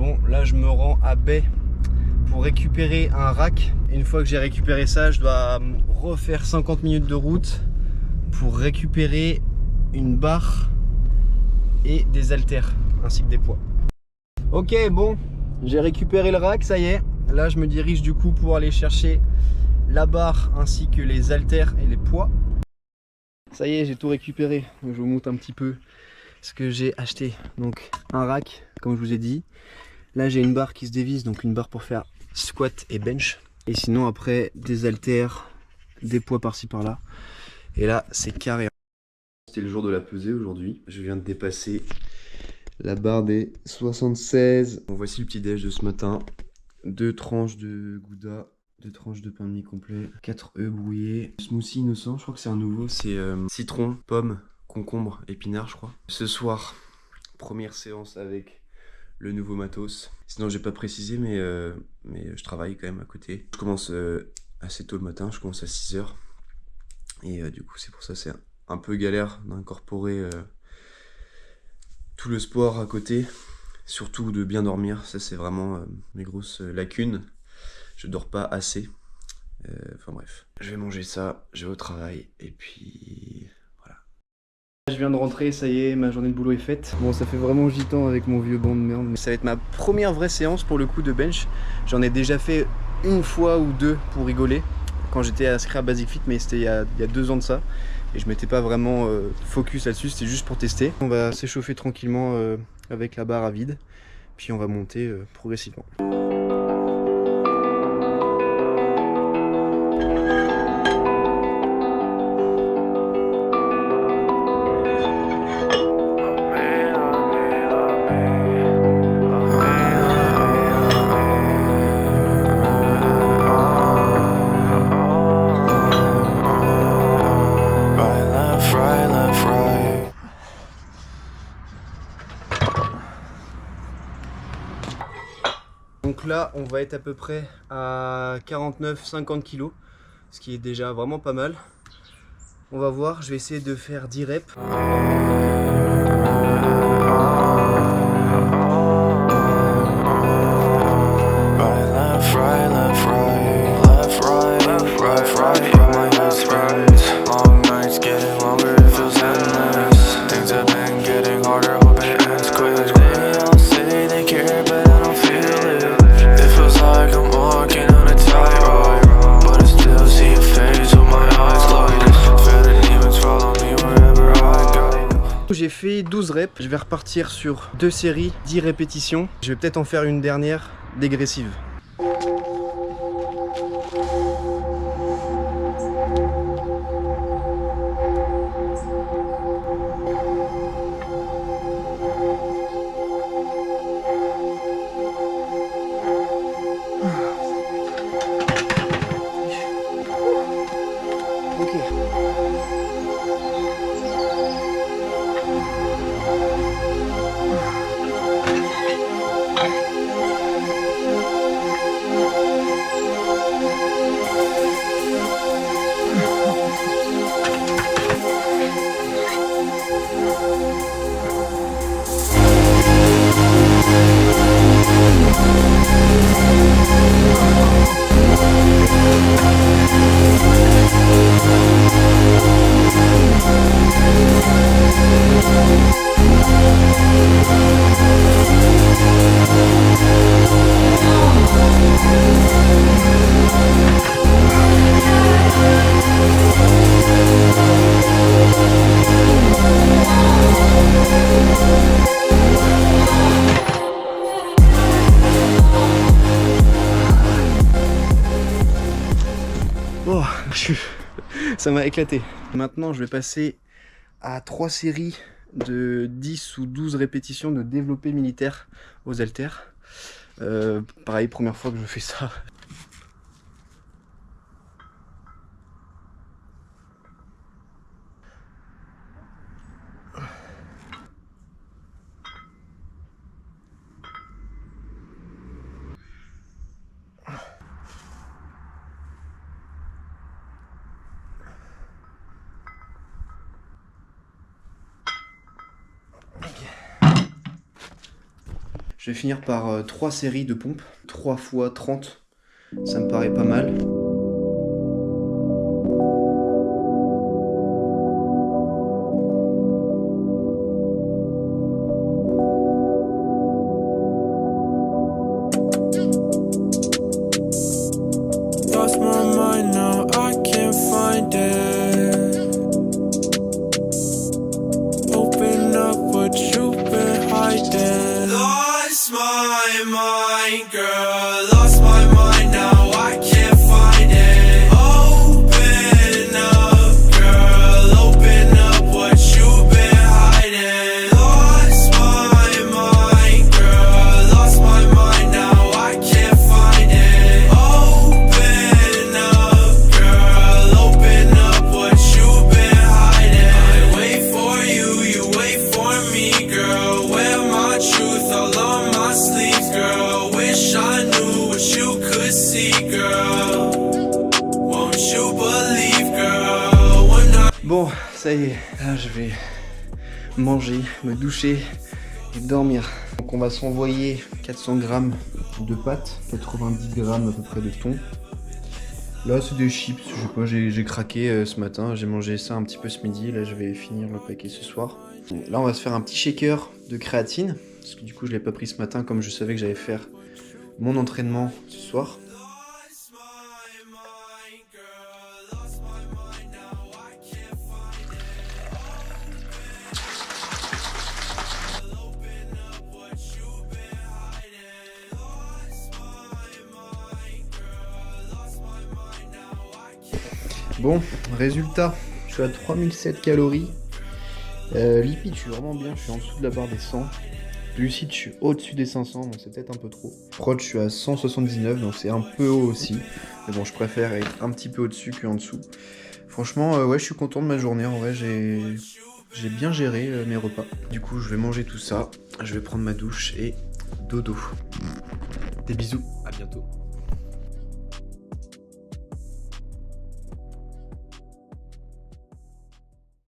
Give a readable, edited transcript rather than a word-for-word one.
Bon, là je me rends à Bay pour récupérer un rack. Une fois que j'ai récupéré ça, je dois refaire 50 minutes de route pour récupérer une barre et des haltères ainsi que des poids. Ok, bon, j'ai récupéré le rack, ça y est. Là je me dirige du coup pour aller chercher la barre ainsi que les haltères et les poids. Ça y est, j'ai tout récupéré. Donc, je vous montre un petit peu ce que j'ai acheté. Donc un rack, comme je vous ai dit. Là j'ai une barre qui se dévisse, donc une barre pour faire squat et bench. Et sinon après des haltères, des poids par-ci par-là. Et là c'est carré. C'était le jour de la pesée aujourd'hui. Je viens de dépasser la barre des 76. Bon, voici le petit déj de ce matin. 2 tranches de gouda, 2 tranches de pain de mie complet, 4 œufs brouillés, smoothie innocent, je crois que c'est un nouveau, c'est citron, pomme, concombre, épinard je crois. Ce soir, première séance avec le nouveau matos. Sinon j'ai pas précisé mais je travaille quand même à côté. Je commence assez tôt le matin, je commence à 6 h. Et du coup c'est pour ça c'est un peu galère d'incorporer tout le sport à côté. Surtout de bien dormir, ça c'est vraiment mes grosses lacunes. Je dors pas assez. Enfin bref, je vais manger ça, je vais au travail et puis voilà. Je viens de rentrer, ça y est, ma journée de boulot est faite. Bon, ça fait vraiment gitan avec mon vieux banc de merde. Mais ça va être ma première vraie séance pour le coup de bench. J'en ai déjà fait une fois ou deux pour rigoler quand j'étais inscrit à Basic Fit, mais c'était il y a 2 ans de ça. Et je m'étais pas vraiment focus là-dessus, c'était juste pour tester. On va s'échauffer tranquillement avec la barre à vide, puis on va monter progressivement. Donc là, on va être à peu près à 49-50 kg, ce qui est déjà vraiment pas mal. On va voir, je vais essayer de faire 10 reps. J'ai fait 12 reps, je vais repartir sur 2 séries, 10 répétitions. Je vais peut-être en faire une dernière dégressive. Oh, ça m'a éclaté. Maintenant, je vais passer à 3 séries de 10 ou 12 répétitions de développé militaire aux haltères. Pareil, première fois que je fais ça. Je Je vais finir par 3 séries de pompes, 3 fois 30. Ça me paraît pas mal. Lost my mind now, I can't find it. Open up what you've been hiding. Lost my mind, girl. Lost my mind now, I can't find it. Open up, girl. Open up what you've been hiding. Lost my mind, girl. Lost my mind now, I can't find it. Open up, girl. Open up what you've been hiding. I wait for you, you wait for me, girl. Wear my truth all on my sleeves, girl. Wish I knew what you could see, girl. Won't you believe, girl? When I Bon, ça y est, là je vais manger, me doucher et dormir. Donc on va s'envoyer 400 grammes de pâtes, 90 grammes à peu près de thon. Là c'est des chips, je sais pas, j'ai craqué ce matin, j'ai mangé ça un petit peu ce midi, là je vais finir le paquet ce soir. Là on va se faire un petit shaker de créatine, parce que du coup je l'ai pas pris ce matin comme je savais que j'allais faire mon entraînement ce soir. lost my mind, girl. Lost my mind now, I can't find it. Open up what you've been hiding. Lost my mind, girl. Lost my mind now, I can't. Bon, résultat, je suis à 3007 calories. Lipides, je suis vraiment bien, je suis en dessous de la barre des 100. Glucides, je suis au-dessus des 500, donc c'est peut-être un peu trop. Prot, je suis à 179, donc c'est un peu haut aussi. Mais bon, je préfère être un petit peu au-dessus qu'en dessous. Franchement, ouais, je suis content de ma journée. En vrai, j'ai bien géré mes repas. Du coup, je vais manger tout ça. Je vais prendre ma douche et dodo. Des bisous. À bientôt.